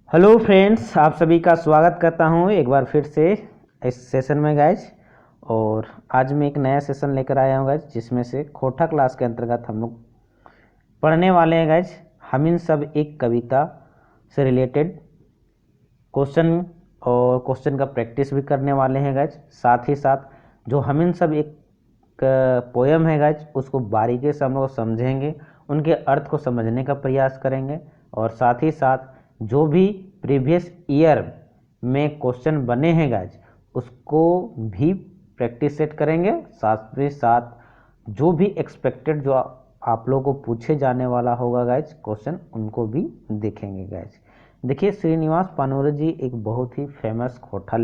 Hello friends, आप सभी का स्वागत करता हूं एक बार फिर से इस सेशन में गाइज। और आज मैं एक नया सेशन लेकर आया हूं गाइज, जिसमें से खोटा क्लास के अंतर्गत हम लोग पढ़ने वाले हैं गाइज। हम इन सब एक कविता से रिलेटेड क्वेश्चन और क्वेश्चन का प्रैक्टिस भी करने वाले हैं गाइज। साथ ही साथ जो हम इन सब एक पोयम है गाइज, उसको बारीकी से हम लोग समझेंगे, उनके अर्थ को समझने का प्रयास करेंगे। और साथ ही साथ जो भी प्रीवियस ईयर में क्वेश्चन बने हैं गाइज, उसको भी प्रैक्टिस सेट करेंगे। साथ ही साथ जो भी एक्सपेक्टेड जो आप लोगों को पूछे जाने वाला होगा गाइज क्वेश्चन, उनको भी देखेंगे गाइज। देखिए, श्रीनिवास पानोरे जी एक बहुत ही फेमस खोटा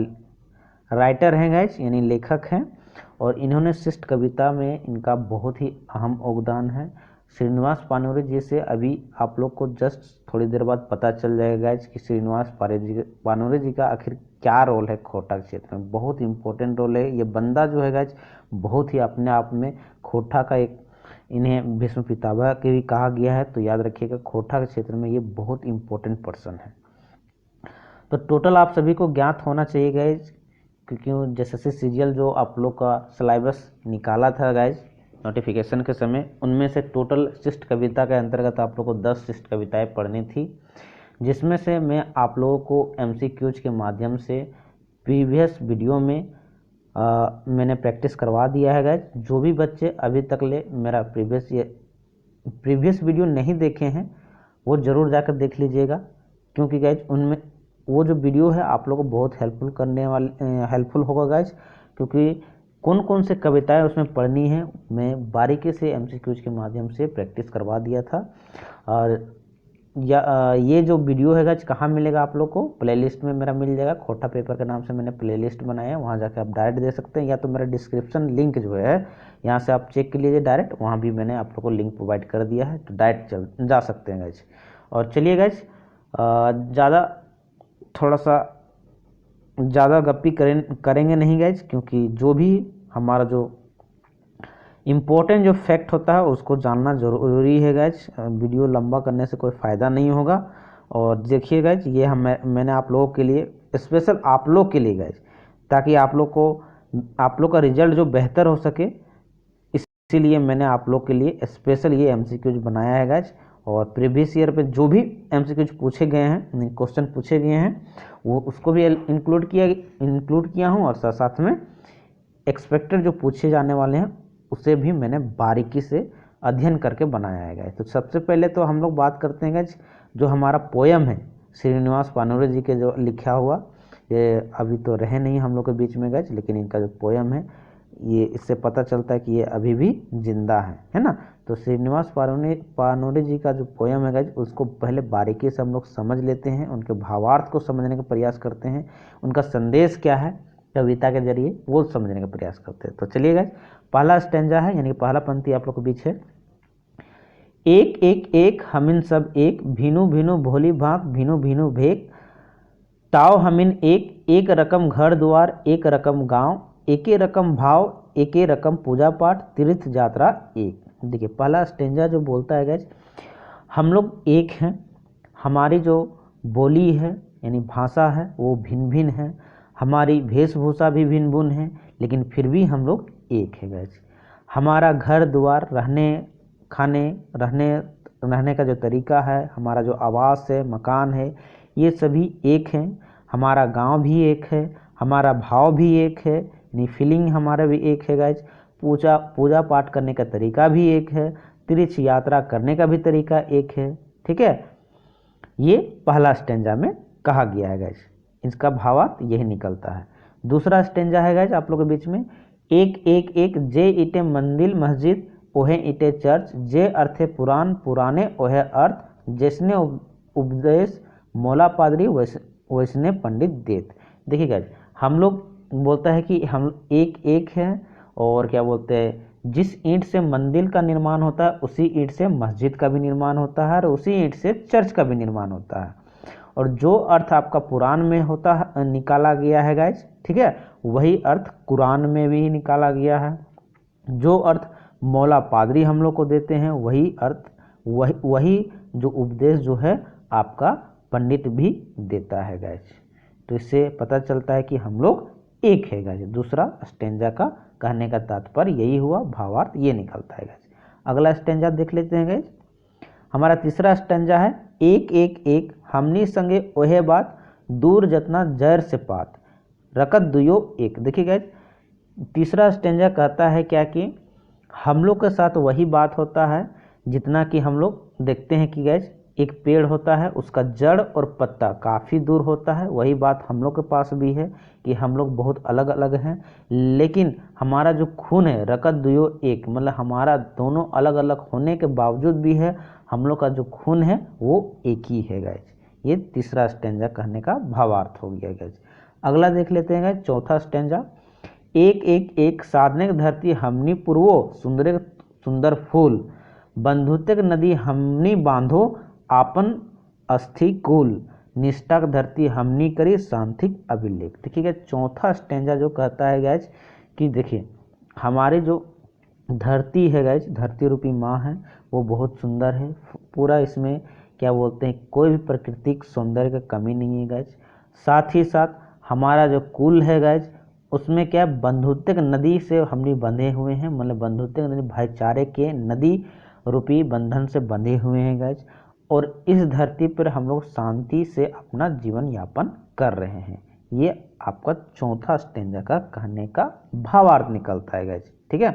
राइटर हैं गाइज, यानी लेखक हैं। और इन्होंने शिष्ट कविता में इनका बहुत ही अहम योगदान है। श्रीनिवास पानोरे जी से अभी आप लोग को जस्ट थोड़ी देर बाद पता चल जाएगा गाइज कि श्रीनिवास पानोरे जी का आखिर क्या रोल है खोटा क्षेत्र में। बहुत इंपॉर्टेंट रोल है। ये बंदा जो है गाइज बहुत ही अपने आप में खोटा का एक, इन्हें भीष्म पितामह के भी कहा गया है। तो याद रखिएगा, खोटा के क्षेत्र में ये बहुत इंपॉर्टेंट पर्सन है। तो टोटल आप सभी को ज्ञात होना चाहिए गाइज, क्योंकि जैसे सीरियल जो आप लोग का सिलेबस निकाला था गाइज नोटिफिकेशन के समय, उनमें से टोटल शिष्ट कविता के अंतर्गत आप लोग को 10 शिष्ट कविताएं पढ़नी थी, जिसमें से मैं आप लोगों को एमसीक्यूज के माध्यम से प्रीवियस वीडियो में मैंने प्रैक्टिस करवा दिया है गाइज। जो भी बच्चे अभी तक ले मेरा प्रीवियस वीडियो नहीं देखे हैं, वो ज़रूर जाकर देख लीजिएगा, क्योंकि गाइज उनमें वो जो वीडियो है आप लोगों को बहुत हेल्पफुल होगा गाइज। क्योंकि कौन कौन से कविताएं उसमें पढ़नी है, मैं बारीकी से एमसीक्यूज के माध्यम से प्रैक्टिस करवा दिया था। और ये जो वीडियो है गाइज कहाँ मिलेगा आप लोग को? प्लेलिस्ट में मेरा मिल जाएगा। खोटा पेपर के नाम से मैंने प्लेलिस्ट बनाया है, वहाँ जाकर आप डायरेक्ट दे सकते हैं, या तो मेरा डिस्क्रिप्शन लिंक जो है यहाँ से आप चेक कर लीजिए डायरेक्ट, वहाँ भी मैंने आप लोग को लिंक प्रोवाइड कर दिया है, तो डायरेक्ट जा सकते हैं गाइज। और चलिए गाइज, थोड़ा सा ज़्यादा गप्पी करेंगे नहीं गाइज, क्योंकि जो भी हमारा जो इम्पोर्टेंट जो फैक्ट होता है उसको जानना ज़रूरी है गाइज। वीडियो लंबा करने से कोई फ़ायदा नहीं होगा। और देखिए गाइज, ये मैंने आप लोगों के लिए स्पेशल, आप लोग के लिए गाइज, ताकि आप लोग का रिजल्ट जो बेहतर हो सके, इसीलिए मैंने आप लोग के लिए स्पेशल ये एमसीक्यूज बनाया है गाइज। और प्रीवियस ईयर पे जो भी एमसीक्यूज पूछे गए हैं, क्वेश्चन पूछे गए हैं, वो उसको भी इंक्लूड किया हूँ। और साथ साथ में एक्सपेक्टेड जो पूछे जाने वाले हैं उसे भी मैंने बारीकी से अध्ययन करके बनाया है गाइज। तो सबसे पहले तो हम लोग बात करते हैं गाइज, जो हमारा पोयम है श्रीनिवास पानोरे जी के जो लिखा हुआ, ये अभी तो रहे नहीं हम लोग के बीच में गाइज, लेकिन इनका जो पोयम है ये, इससे पता चलता है कि ये अभी भी जिंदा है ना। तो श्रीनिवास पानोरे जी का जो पोयम है गाइज, उसको पहले बारीकी से हम लोग समझ लेते हैं, उनके भावार्थ को समझने का प्रयास करते हैं, उनका संदेश क्या है कविता के जरिए वो समझने का प्रयास करते हैं। तो चलिए गाइज, पहला स्टेंजा है, यानी पहला पंक्ति आप लोग के बीच है। एक एक एक हमिन सब एक, भीनु भीनु भोली भांक भीनु भीनु भेक, ताओ हमिन एक एक रकम घर द्वार एक रकम गांव, एके रकम भाव एके रकम पूजा पाठ तीर्थ यात्रा एक। देखिए, पहला स्टेंजा जो बोलता है गाइज, हम लोग एक हैं, हमारी जो बोली है यानी भाषा है वो भिन्न भिन्न है, हमारी वेशभूषा भी भिन्न भिन्न है, लेकिन फिर भी हम लोग एक है गाइज। हमारा घर द्वार, रहने खाने रहने का जो तरीका है, हमारा जो आवास है, मकान है, ये सभी एक हैं। हमारा गांव भी एक है, हमारा भाव भी एक है, यानी फीलिंग हमारा भी एक है गाइज। पूजा पाठ करने का तरीका भी एक है, तीर्थ यात्रा करने का भी तरीका एक है। ठीक है, ये पहला स्टेंजा में कहा गया है गाइज, इसका भावार्थ यही निकलता है। दूसरा स्टेंजा है गाइज आप लोग के बीच में, एक एक एक जे इटे मंदिर मस्जिद ओहे इटे चर्च, जे अर्थे पुराण पुराने ओहे अर्थ, जिसने उपदेश मौला पादरी वैसने पंडित देत। देखिए गाइज, हम लोग बोलता है कि हम एक एक हैं, और क्या बोलते हैं, जिस ईंट से मंदिर का निर्माण होता है उसी ईंट से मस्जिद का भी निर्माण होता है, और उसी ईंट से चर्च का भी निर्माण होता है। और जो अर्थ आपका पुराण में होता है, निकाला गया है गाइज, ठीक है, वही अर्थ कुरान में भी निकाला गया है। जो अर्थ मौला पादरी हम लोग को देते हैं, वही अर्थ वही जो उपदेश जो है आपका पंडित भी देता है गाइज। तो इससे पता चलता है कि हम लोग एक है गाइज। दूसरा स्टेंजा का कहने का तात्पर्य यही हुआ, भावार्थ ये निकलता है गाइज। अगला स्टेंजा देख लेते हैं गाइज। हमारा तीसरा स्टेंजा है, एक एक एक हमनी संगे ओहे बात, दूर जतना जैर से पात, रकत दुयो एक। देखिए गाइज, तीसरा स्टेंजा कहता है क्या कि हम लोग के साथ वही बात होता है जितना कि हम लोग देखते हैं कि गाइज एक पेड़ होता है, उसका जड़ और पत्ता काफ़ी दूर होता है। वही बात हम लोग के पास भी है कि हम लोग बहुत अलग अलग हैं, लेकिन हमारा जो खून है रकत दुयो एक, मतलब हमारा दोनों अलग अलग होने के बावजूद भी है हम लोग का जो खून है वो एक ही है गाइज। ये तीसरा स्टेंजा कहने का भावार्थ हो गया गाइज। अगला देख लेते हैं गाइज, चौथा स्टेंजा, एक एक एक साधने धरती हमनी पूर्वो, सुंदर सुंदर फूल, बंधुतेक नदी हमनी बांधो, आपन अस्थि कुल, निष्ठा धरती हमनी करी, शांतिक अभिलेख। देखिएगा चौथा स्टेंजा जो कहता है गाइज कि देखिए हमारी जो धरती है गाइज, धरती रूपी माँ है, वो बहुत सुंदर है। पूरा इसमें क्या बोलते हैं, कोई भी प्राकृतिक सौंदर्य का कमी नहीं है गाइज। साथ ही साथ हमारा जो कुल है गाइज, उसमें क्या बंधुत्व नदी से हम भी बंधे हुए हैं, मतलब बंधुत्व नदी भाईचारे के नदी रूपी बंधन से बंधे हुए हैं गाइज। और इस धरती पर हम लोग शांति से अपना जीवन यापन कर रहे हैं। ये आपका चौथा स्टेंजा का कहने का भावार्थ निकलता है गाइज। ठीक है,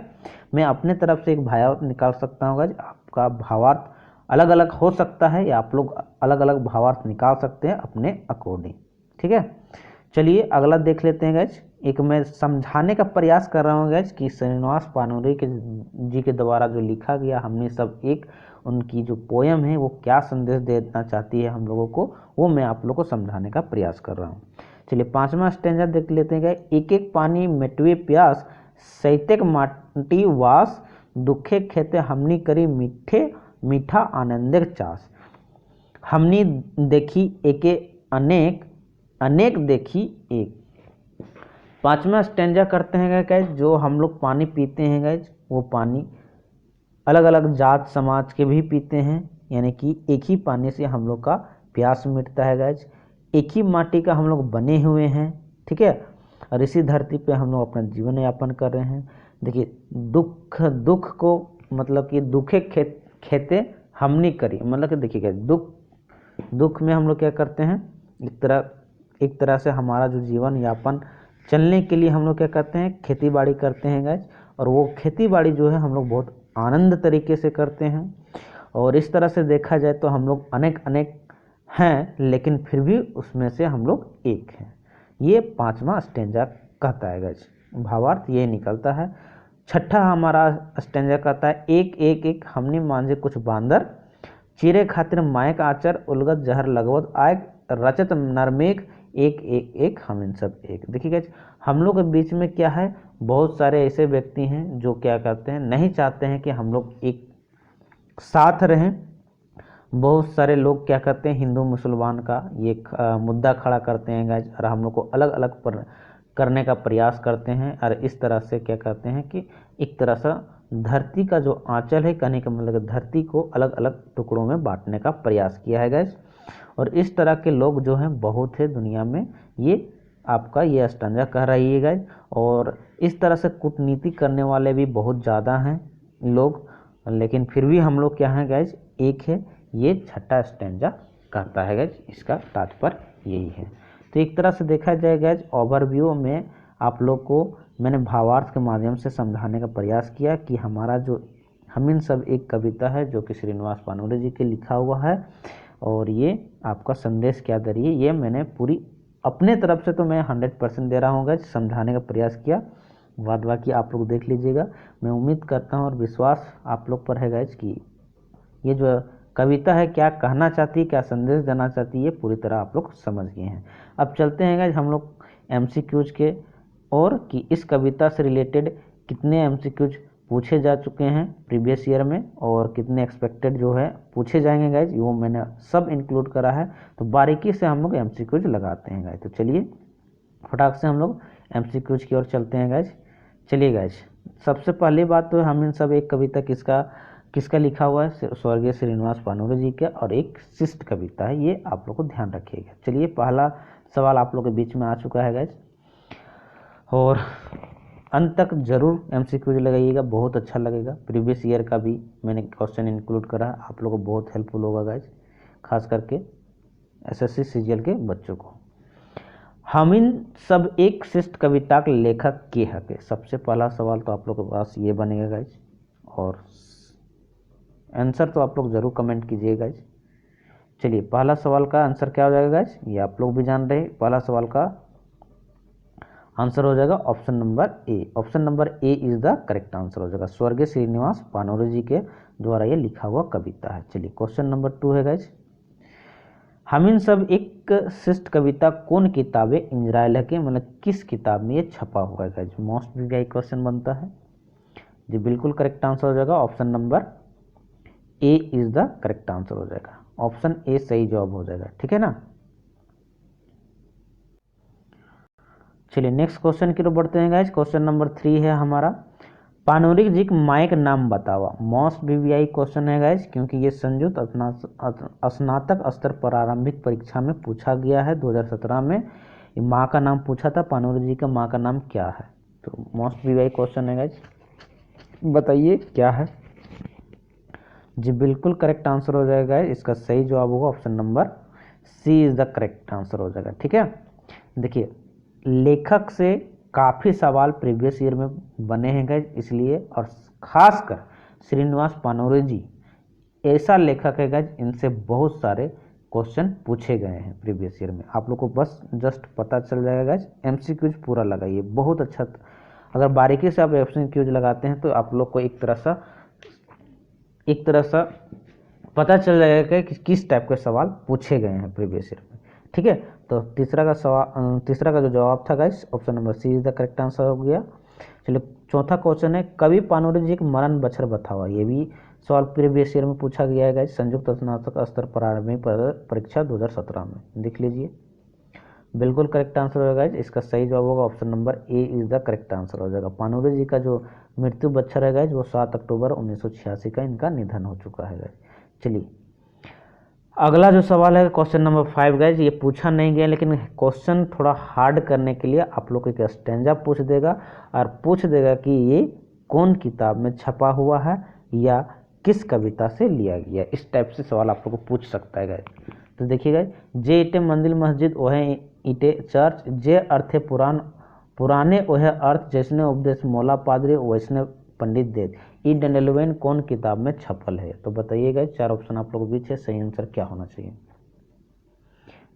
मैं अपने तरफ से एक भावार्थ निकाल सकता हूँ गाइज, आपका भावार्थ अलग अलग हो सकता है या आप लोग अलग अलग भावार्थ निकाल सकते हैं अपने अकॉर्डिंग। ठीक है, चलिए अगला देख लेते हैं गाइज। एक मैं समझाने का प्रयास कर रहा हूँ गाइज कि श्रीनिवास पानोरे के जी के द्वारा जो लिखा गया हमने सब एक, उनकी जो पोयम है वो क्या संदेश देना चाहती है हम लोगों को, वो मैं आप लोगों को समझाने का प्रयास कर रहा हूँ। चलिए पांचवा स्टेंजा देख लेते हैं गाइज। एक एक पानी मिटवे प्यास, सैतेक माटी वास, दुखे खेते हमनी करी मीठे मीठा आनंदिक चास, हमनी देखी एके अनेक अनेक देखी एक। पांचवा स्टेंजा करते हैं गाइज, जो हम लोग पानी पीते हैं गाइज, वो पानी अलग अलग जात समाज के भी पीते हैं, यानी कि एक ही पानी से हम लोग का प्यास मिटता है गाइज। एक ही माटी का हम लोग बने हुए हैं, ठीक है, और इसी धरती पे हम लोग अपना जीवन यापन कर रहे हैं। देखिए दुख को मतलब कि दुखे खेते हमनी करी, मतलब कि देखिए दुख में हम लोग क्या करते हैं, एक तरह से हमारा जो जीवन यापन चलने के लिए हम लोग क्या करते हैं, खेती बाड़ी करते हैं गाइज। और वो खेती बाड़ी जो है हम लोग बहुत आनंद तरीके से करते हैं। और इस तरह से देखा जाए तो हम लोग अनेक हैं, लेकिन फिर भी उसमें से हम लोग एक हैं। ये पांचवा स्टेंजा कहता है गाइज, भावार्थ ये निकलता है। छठा हमारा स्टेंजा कहता है, एक एक एक हमने मांझे कुछ बांदर, चीरे खातिर मायक आचर, उलगत जहर लगवत आय, रचत नरमेक, एक एक एक हम इन सब एक। देखिए गाइज, हम लोग के बीच में क्या है, बहुत सारे ऐसे व्यक्ति हैं जो क्या करते हैं, नहीं चाहते हैं कि हम लोग एक साथ रहें। बहुत सारे लोग क्या करते हैं, हिंदू मुसलमान का ये मुद्दा खड़ा करते हैं गाइज, और हम लोग को अलग अलग करने का प्रयास करते हैं। और इस तरह से क्या करते हैं कि एक तरह से धरती का जो आंचल है, कहने का मतलब धरती को अलग अलग टुकड़ों में बांटने का प्रयास किया है गाइज। और इस तरह के लोग जो हैं बहुत है दुनिया में, ये आपका ये स्टेंजा कह रही है गाइज। और इस तरह से कूटनीति करने वाले भी बहुत ज़्यादा हैं लोग, लेकिन फिर भी हम लोग क्या हैं गाइज, एक है। ये छठा स्टेंजा कहता है गाइज, इसका तात्पर्य यही है। तो एक तरह से देखा जाए गाइज, ओवरव्यू में आप लोग को मैंने भावार्थ के माध्यम से समझाने का प्रयास किया कि हमारा जो हम इन सब एक कविता है जो कि श्रीनिवास पानोरे जी के लिखा हुआ है, और ये आपका संदेश क्या दे रही है, ये मैंने पूरी अपने तरफ से तो मैं 100% दे रहा हूँ गाइज, समझाने का प्रयास किया। बाद बाकी आप लोग देख लीजिएगा। मैं उम्मीद करता हूँ और विश्वास आप लोग पर है गाइज कि ये जो कविता है क्या कहना चाहती है, क्या संदेश देना चाहती है, पूरी तरह आप लोग समझ गए हैं। अब चलते हैं गाइज हम लोग MCQs के, और कि इस कविता से रिलेटेड कितने MCQs पूछे जा चुके हैं प्रीवियस ईयर में, और कितने एक्सपेक्टेड जो है पूछे जाएंगे गाइज, वो मैंने सब इंक्लूड करा है। तो बारीकी से हम लोग MCQs लगाते हैं गाइज। तो चलिए फटाक से हम लोग MCQs की ओर चलते हैं गाइज। चलिए गाइज, सबसे पहली बात तो हम इन सब एक कविता किसका किसका लिखा हुआ है, स्वर्गीय श्रीनिवास पानूरे जी का, और एक शिष्ट कविता है, ये आप लोग को ध्यान रखिएगा। चलिए पहला सवाल आप लोग के बीच में आ चुका है गाइज, और अंत तक जरूर एमसीक्यूज लगाइएगा, बहुत अच्छा लगेगा। प्रीवियस ईयर का भी मैंने क्वेश्चन इंक्लूड करा, आप लोगों को बहुत हेल्पफुल होगा गाइज, खास करके एसएससी सीजीएल के बच्चों को। हम इन सब एक शिष्ट कविता के लेखक के हक। सबसे पहला सवाल तो आप लोग के पास ये बनेगा गाइज, और आंसर तो आप लोग जरूर कमेंट कीजिएगा गाइज। चलिए पहला सवाल का आंसर क्या हो जाएगा गाइज, ये आप लोग भी जान रहे हैं। पहला सवाल का आंसर हो जाएगा option number A. Option number A is the correct answer हो जाएगा, स्वर्गीय श्रीनिवास पानूरे जी के द्वारा ये लिखा हुआ कविता है। चलिए क्वेश्चन नंबर 2 है गाइज, हम इन सब एक शिष्ट कविता कौन किताबें इंजरायल के, मतलब किस किताब में ये छपा हुआ है गाइज, मोस्ट भी क्वेश्चन बनता है जी। बिल्कुल करेक्ट आंसर हो जाएगा option number A is the correct answer हो जाएगा, ऑप्शन ए सही जवाब हो जाएगा, ठीक है ना। चलिए नेक्स्ट क्वेश्चन की ओर बढ़ते हैं गाइज। क्वेश्चन नंबर 3 है हमारा, पानूरी जी का मायक नाम बतावा। मोस्ट वीवीआई क्वेश्चन है गाइज, क्योंकि ये संयुक्त स्नातक स्तर प्रारंभिक परीक्षा में पूछा गया है 2017 में। माँ का नाम पूछा था, पानूरी जी का माँ का नाम क्या है, तो मोस्ट वीवीआई क्वेश्चन है गाइज, बताइए क्या है जी। बिल्कुल करेक्ट आंसर हो जाएगा, इसका सही जवाब होगा option number C is the correct answer हो जाएगा, ठीक है। देखिए लेखक से काफ़ी सवाल प्रीवियस ईयर में बने हैं गाइज, इसलिए, और खासकर श्रीनिवास पानूरे जी ऐसा लेखक है गाइज, इनसे बहुत सारे क्वेश्चन पूछे गए हैं प्रीवियस ईयर में। आप लोग को बस जस्ट पता चल जाएगा गाइज, एमसीक्यूज पूरा लगाइए, बहुत अच्छा। अगर बारीकी से आप एमसीक्यूज लगाते हैं तो आप लोग को एक तरह सा पता चल जाएगा कि किस टाइप के सवाल पूछे गए हैं प्रीवियस ईयर में, ठीक है। तो तीसरा का जो जवाब था guys, option number C is the correct answer हो गया। चलिए चौथा क्वेश्चन है, कवि पानूरे जी के मरण बछर बतावा। ये भी सवाल प्रीवियस ईयर में पूछा गया है गाइस, संयुक्त स्नातक स्तर प्रारंभिक परीक्षा 2017 में, देख लीजिए। बिल्कुल करेक्ट आंसर होगा गाइज, इसका सही जवाब होगा option number A is the correct answer हो जाएगा। पानूरे जी का जो मृत्यु बच्छर है गाइज, वो 7 अक्टूबर 1986 का इनका निधन हो चुका है गाइज। चलिए अगला जो सवाल है क्वेश्चन नंबर 5 गाइज, ये पूछा नहीं गया, लेकिन क्वेश्चन थोड़ा हार्ड करने के लिए आप लोग को एक स्टैंजा पूछ देगा, और पूछ देगा कि ये कौन किताब में छपा हुआ है या किस कविता से लिया गया। इस टाइप से सवाल आप लोग को पूछ सकता है गाइज। तो देखिएगा, जे इटे मंदिर मस्जिद ओहे इटे चर्च, जे अर्थे पुराने ओहे अर्थ, जैसने उपदेश मौला पादरी वैसने पंडित देव, ई डंडलवेन कौन किताब में छपल है। तो बताइएगा, 4 ऑप्शन आप लोगों के बीच है, सही आंसर क्या होना चाहिए।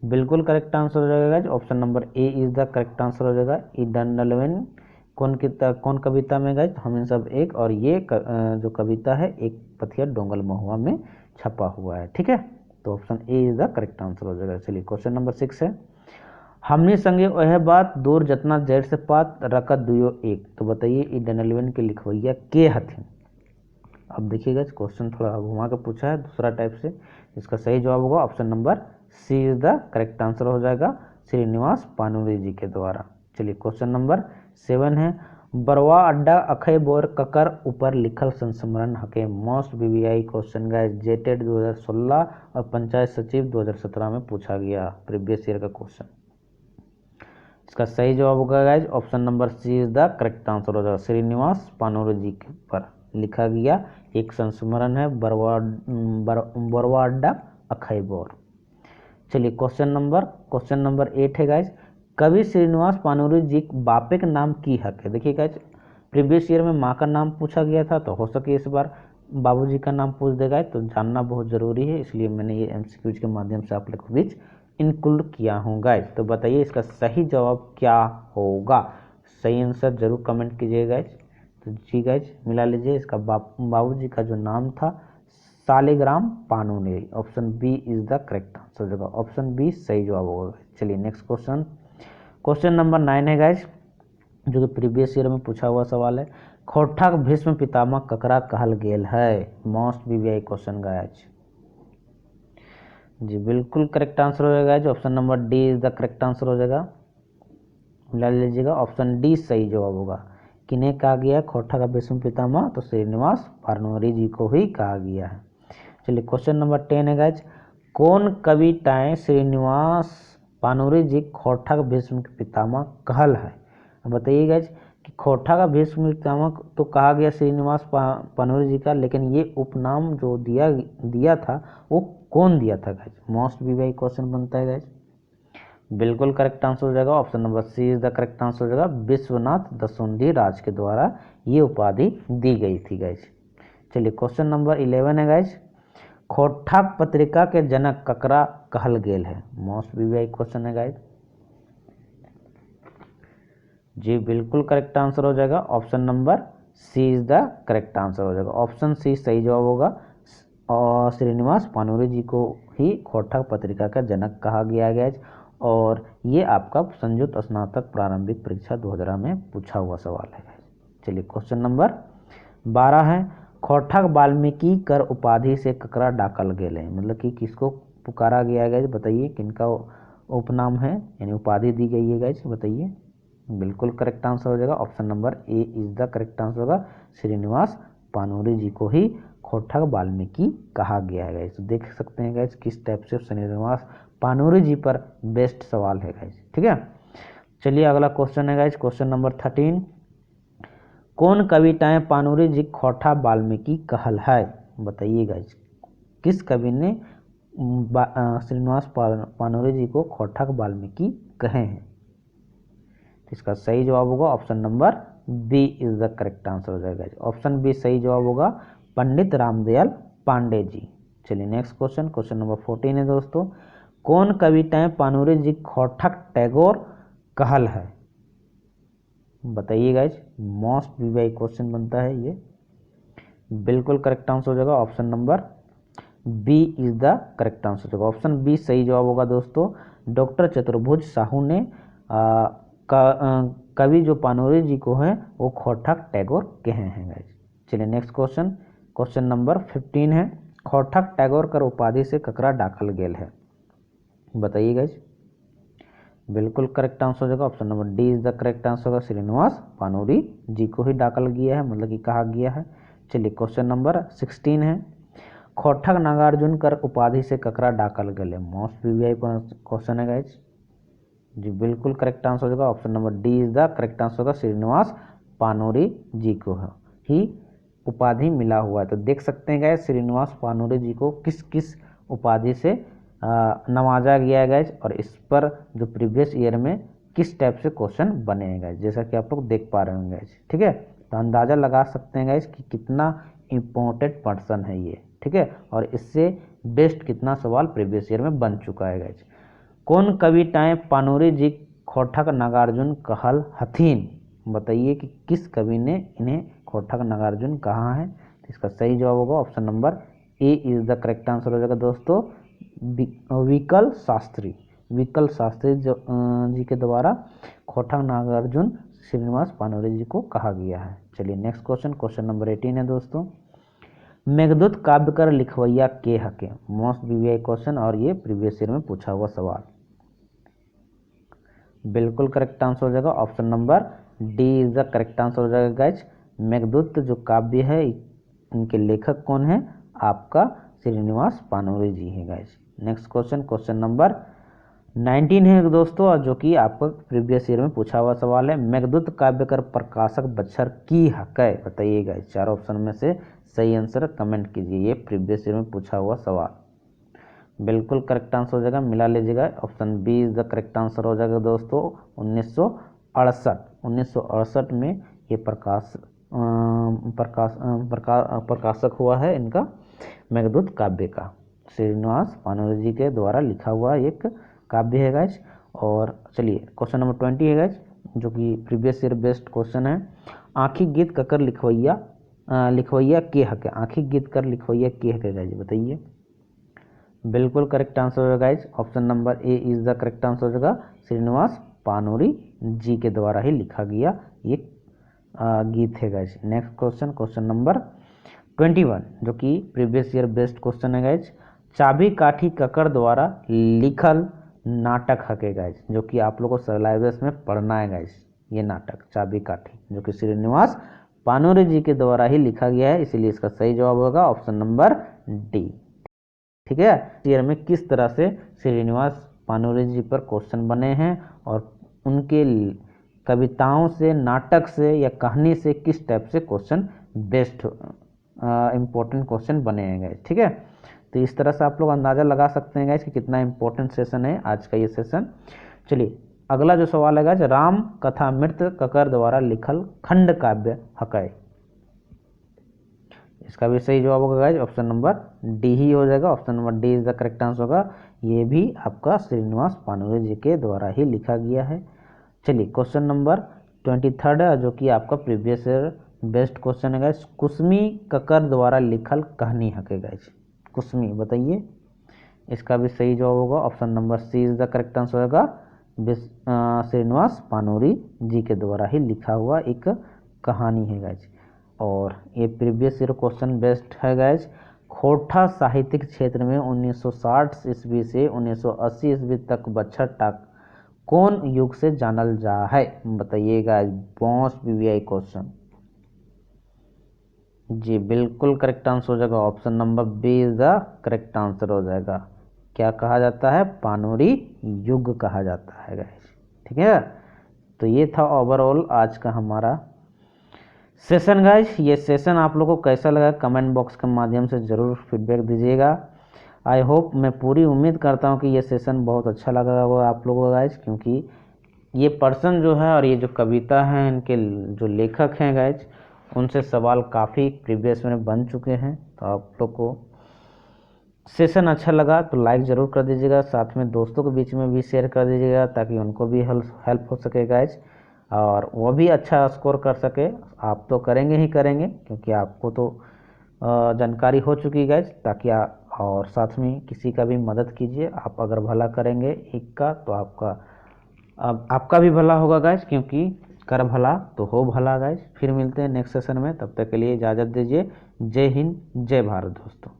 बिल्कुल करेक्ट आंसर हो जाएगा, option number A is the correct answer हो जाएगा। ई डंडलवेन कौन कविता में गए, हम इन सब एक, और ये जो कविता है एक पथिया डोंगल महुआ में छपा हुआ है, ठीक है। तो option A is the correct answer हो जाएगा। चलिए क्वेश्चन नंबर 6 है, हमने संगे वह बात दूर जतना जैर से पात रकत दुयो एक। तो बताइए ई डंडलवेन के लिखवैया के हथिन। अब देखिएगा क्वेश्चन थोड़ा घुमा के पूछा है दूसरा टाइप से, इसका सही जवाब होगा option number C is the correct answer हो जाएगा, श्रीनिवास पानूरे जी के द्वारा। चलिए क्वेश्चन नंबर 7 है, बरवा अड्डा अखय बोर ककर ऊपर लिखल संस्मरण हके। मोस्ट वीवीआई क्वेश्चन गाइस, जेटेड 2016 और पंचायत सचिव 2017 में पूछा गया प्रीवियस ईयर का क्वेश्चन। इसका सही जवाब होगा guys, option number C is the correct answer हो जाएगा, श्रीनिवास पानूरे जी के पर लिखा गया एक संस्मरण है, बरवा अड्डा अखय बोर। चलिए क्वेश्चन नंबर 8 है गाइज, कवि श्रीनिवास पानूरे जी बापे का नाम की हक है। देखिए गाइज, प्रीवियस ईयर में माँ का नाम पूछा गया था, तो हो सके इस बार बाबूजी का नाम पूछ देगा, तो जानना बहुत ज़रूरी है, इसलिए मैंने ये एमसीक्यूज के माध्यम से आप लोग के बीच इंक्लूड किया हूँ गाइज। तो बताइए इसका सही जवाब क्या होगा, सही आंसर जरूर कमेंट कीजिए गाइज। तो जी गाइज मिला लीजिए, इसका बाबूजी का जो नाम था Saligram Panure, option B is the correct answer होगा, ऑप्शन बी सही जवाब होगा। चलिए नेक्स्ट क्वेश्चन नंबर 9 है गाइज, जो कि प्रीवियस ईयर में पूछा हुआ सवाल है, खोरठा भीष्म पितामह ककरा कहल गेल है। मोस्ट वीवीआई क्वेश्चन गाइज, जी बिल्कुल करेक्ट आंसर हो जाएगा, option number D is the correct answer हो जाएगा, मिला लीजिएगा, ऑप्शन डी सही जवाब होगा। किन्हें कहा गया है खोटा का विश्व पितामह, तो श्रीनिवास पानोरी जी को ही कहा गया है। चलिए क्वेश्चन नंबर 10 है गाइज, कौन कविताएं श्रीनिवास पानोरी जी खोटा का भीष्म के पितामह कहल है। बताइए गाइज कि खोटा का भीष्म पितामह तो कहा गया श्रीनिवास पानोरी जी का, लेकिन ये उपनाम जो दिया था वो कौन दिया था गाइज। मोस्ट वीवाई क्वेश्चन बनता है गाइज। बिल्कुल करेक्ट आंसर हो जाएगा option number C is the correct answer हो जाएगा। विश्वनाथ दसुंधी राज के द्वारा ये उपाधि दी गई थी गाइज। चलिए क्वेश्चन नंबर 11 है गाइज, खोटाक पत्रिका के जनक ककरा कहल गेल है। मोस्ट वीवाई क्वेश्चन है गाइज। जी बिल्कुल करेक्ट आंसर हो जाएगा option number C is the correct answer हो जाएगा। ऑप्शन सी सही जवाब होगा और श्रीनिवास पानोरी जी को ही खोटाक पत्रिका का जनक कहा गया है। और ये आपका संयुक्त स्नातक प्रारंभिक परीक्षा 2000 में पूछा हुआ सवाल है। चलिए क्वेश्चन नंबर 12 है, खोटाक वाल्मीकि कर उपाधि से ककरा डाकल गेल है। मतलब कि किसको पुकारा गया है, बताइए किनका उपनाम है यानी उपाधि दी गई है गाइज, बताइए। बिल्कुल करेक्ट आंसर हो जाएगा option number A is the correct answer होगा। श्रीनिवास पानोरी जी को ही खोटाक वाल्मीकि कहा गया है गाइज। तो देख सकते हैं गाइज किस टाइप से श्रीनिवास पानोरी जी पर बेस्ट सवाल है गाइज, ठीक है। चलिए अगला क्वेश्चन है गाइज, क्वेश्चन नंबर 13, कौन कविताएं पानोरी जी खोटा वाल्मीकि कहल है। बताइए गाइज किस कवि ने श्रीनिवास पानोरी जी को खोटाक वाल्मीकि कहे हैं। इसका सही जवाब होगा option number B is the correct answer हो जाएगा। ऑप्शन बी सही जवाब होगा, पंडित रामदयाल पांडे जी। चलिए नेक्स्ट क्वेश्चन, क्वेश्चन नंबर 14 है दोस्तों, कौन कविताएं पानोरी जी खोटाक टैगोर कहल है। बताइए गाइज, मोस्ट वीवाई क्वेश्चन बनता है ये। बिल्कुल करेक्ट आंसर हो जाएगा option number B is the correct answer हो जाएगा। ऑप्शन बी सही जवाब होगा दोस्तों। डॉक्टर चतुर्भुज साहू ने कवि जो पानोरी जी को है वो खोटाक टैगोर कहे हैं गाइज। चलिए नेक्स्ट क्वेश्चन, क्वेश्चन नंबर 15 है, खोटाक टैगोर कर उपाधि से ककरा डाकल गेल है। बताइए गाइज। बिल्कुल करेक्ट आंसर हो जाएगा option number D is the correct answer होगा। श्रीनिवास पानोरी जी को ही डाकल गया है, मतलब कि कहा गया है। चलिए क्वेश्चन नंबर 16 है, खोटाक नागार्जुन कर उपाधि से ककरा डाकल गेल है। मोस्ट वीवाई क्वेश्चन है गाइज। जी बिल्कुल करेक्ट आंसर हो जाएगा option number D is the correct answer होगा। श्रीनिवास पानोरी जी को ही उपाधि मिला हुआ है। तो देख सकते हैं गाइज श्रीनिवास पानोरी जी को किस किस उपाधि से नवाजा गया है गाइज, और इस पर जो प्रीवियस ईयर में किस टाइप से क्वेश्चन बने हैं गाइज, जैसा कि आप लोग देख पा रहे होंगे गाइज, ठीक है। तो अंदाजा लगा सकते हैं गाइज कि कितना इम्पोर्टेंट पर्सन है ये, ठीक है, और इससे बेस्ट कितना सवाल प्रीवियस ईयर में बन चुका है गाइज। कौन कविताएं पानोरी जी खोटाक नागार्जुन कहल हथीन। बताइए कि किस कवि ने इन्हें खोटाक नागार्जुन कहा है। तो इसका सही जवाब होगा option number A is the correct answer हो जाएगा दोस्तों। विकल शास्त्री, विकल शास्त्री जी के द्वारा खोटाक नागार्जुन श्रीनिवास पानोरी जी को कहा गया है। चलिए नेक्स्ट क्वेश्चन, क्वेश्चन नंबर 18 है दोस्तों, मेघदूत काव्य कर लिखवैया के हके। मोस्ट वीवाई क्वेश्चन और ये प्रीवियस ईयर में पूछा हुआ सवाल। बिल्कुल करेक्ट आंसर हो जाएगा option number D is the correct answer हो जाएगा गाइज। मेघदूत जो काव्य है इनके लेखक कौन है, आपका श्रीनिवास पानोरी जी है guys. Next question, question number 19 है दोस्तों, और जो कि आपका प्रीवियस ईयर में पूछा हुआ सवाल है। मेघदूत काव्य कर प्रकाशक बच्छर की हकै। बताइए गाइज, चार ऑप्शन में से सही आंसर कमेंट कीजिए, ये प्रीवियस ईयर में पूछा हुआ सवाल। बिल्कुल करेक्ट आंसर हो जाएगा, मिला लीजिएगा, option B is the correct answer हो जाएगा दोस्तों। 1968 में ये प्रकाशक हुआ है इनका मेघदूत काव्य का। श्रीनिवास पानोरी जी के द्वारा लिखा हुआ एक काव्य है गाइज। और चलिए क्वेश्चन नंबर 20 है गाइज, जो कि प्रीवियस ईयर बेस्ट क्वेश्चन है। आँखी गीत ककर लिखवैया के हक है। आँखी गीत कर लिखवैया के हक है गाइज, बताइए। बिल्कुल करेक्ट आंसर होगा guys, option number A is the correct answer हो जाएगा। श्रीनिवास पानोरी जी के द्वारा ही लिखा गया ये गीत है guys. Next question, question number 21, जो कि प्रीवियस ईयर बेस्ट क्वेश्चन है गाइज। चाबी काठी ककर द्वारा लिखल नाटक हके गाइज, जो कि आप लोगों को सिलेबस में पढ़ना है गाइज, ये नाटक चाबी काठी, जो कि श्रीनिवास पानोरे जी के द्वारा ही लिखा गया है, इसीलिए इसका सही जवाब होगा ऑप्शन नंबर डी। ठीक है, ईयर में किस तरह से श्रीनिवास पानोरे जी पर क्वेश्चन बने हैं और उनके कविताओं से, नाटक से या कहानी से किस टाइप से क्वेश्चन बेस्ट इम्पोर्टेंट क्वेश्चन बने हैं गाइस। ठीक है, तो इस तरह से आप लोग अंदाज़ा लगा सकते हैं गाइस कि कितना इंपॉर्टेंट सेशन है आज का ये सेशन। चलिए अगला जो सवाल है गाइस, राम कथामृत ककर द्वारा लिखल खंड काव्य हकै। इसका भी सही जवाब होगा गाइस ऑप्शन नंबर डी ही हो जाएगा, option number D is the correct answer होगा। ये भी आपका श्रीनिवास पानोरे जी के द्वारा ही लिखा गया है। चलिए क्वेश्चन नंबर 23 है, जो कि आपका प्रीवियस ईयर बेस्ट क्वेश्चन है गाइस। कुसमी ककर द्वारा लिखल कहानी हकै गाइस। कुसमी बताइए, इसका भी सही जवाब होगा option number C is the correct answer होगा। श्रीनिवास पानोरे जी के द्वारा ही लिखा हुआ एक कहानी है गाइस। और ये प्रीवियस ईयर क्वेश्चन बेस्ट है गाइस। खोरठा साहित्यिक क्षेत्र में 1960 ईस्वी से 1980 ईस्वी तक बछर टाक कौन युग से जानल जा है, बताइएगा। मोस्ट वीवीआई क्वेश्चन जी, बिल्कुल करेक्ट आंसर हो जाएगा, option number B is the correct answer हो जाएगा। क्या कहा जाता है, पानोरी युग कहा जाता है गाइस। ठीक है, तो ये था ओवरऑल आज का हमारा सेशन गाइस। ये सेशन आप लोगों को कैसा लगा कमेंट बॉक्स के माध्यम से ज़रूर फीडबैक दीजिएगा। आई होप, मैं पूरी उम्मीद करता हूँ कि ये सेशन बहुत अच्छा लगा होगा आप लोगों को गाइस, क्योंकि ये पर्सन जो है और ये जो कविता है, इनके जो लेखक हैं गाइस, उनसे सवाल काफ़ी प्रीवियस में बन चुके हैं। तो आप लोग को सेशन अच्छा लगा तो लाइक ज़रूर कर दीजिएगा, साथ में दोस्तों के बीच में भी शेयर कर दीजिएगा ताकि उनको भी हेल्प हो सके गाइस, और वो भी अच्छा स्कोर कर सके। आप तो करेंगे ही करेंगे, क्योंकि आपको तो जानकारी हो चुकी है गाइस, ताकि और साथ में किसी का भी मदद कीजिए। आप अगर भला करेंगे एक का तो आपका भी भला होगा गाइस, क्योंकि कर भला तो हो भला गाइस। फिर मिलते हैं नेक्स्ट सेशन में, तब तक के लिए इजाज़त दीजिए। जय हिंद, जय भारत दोस्तों।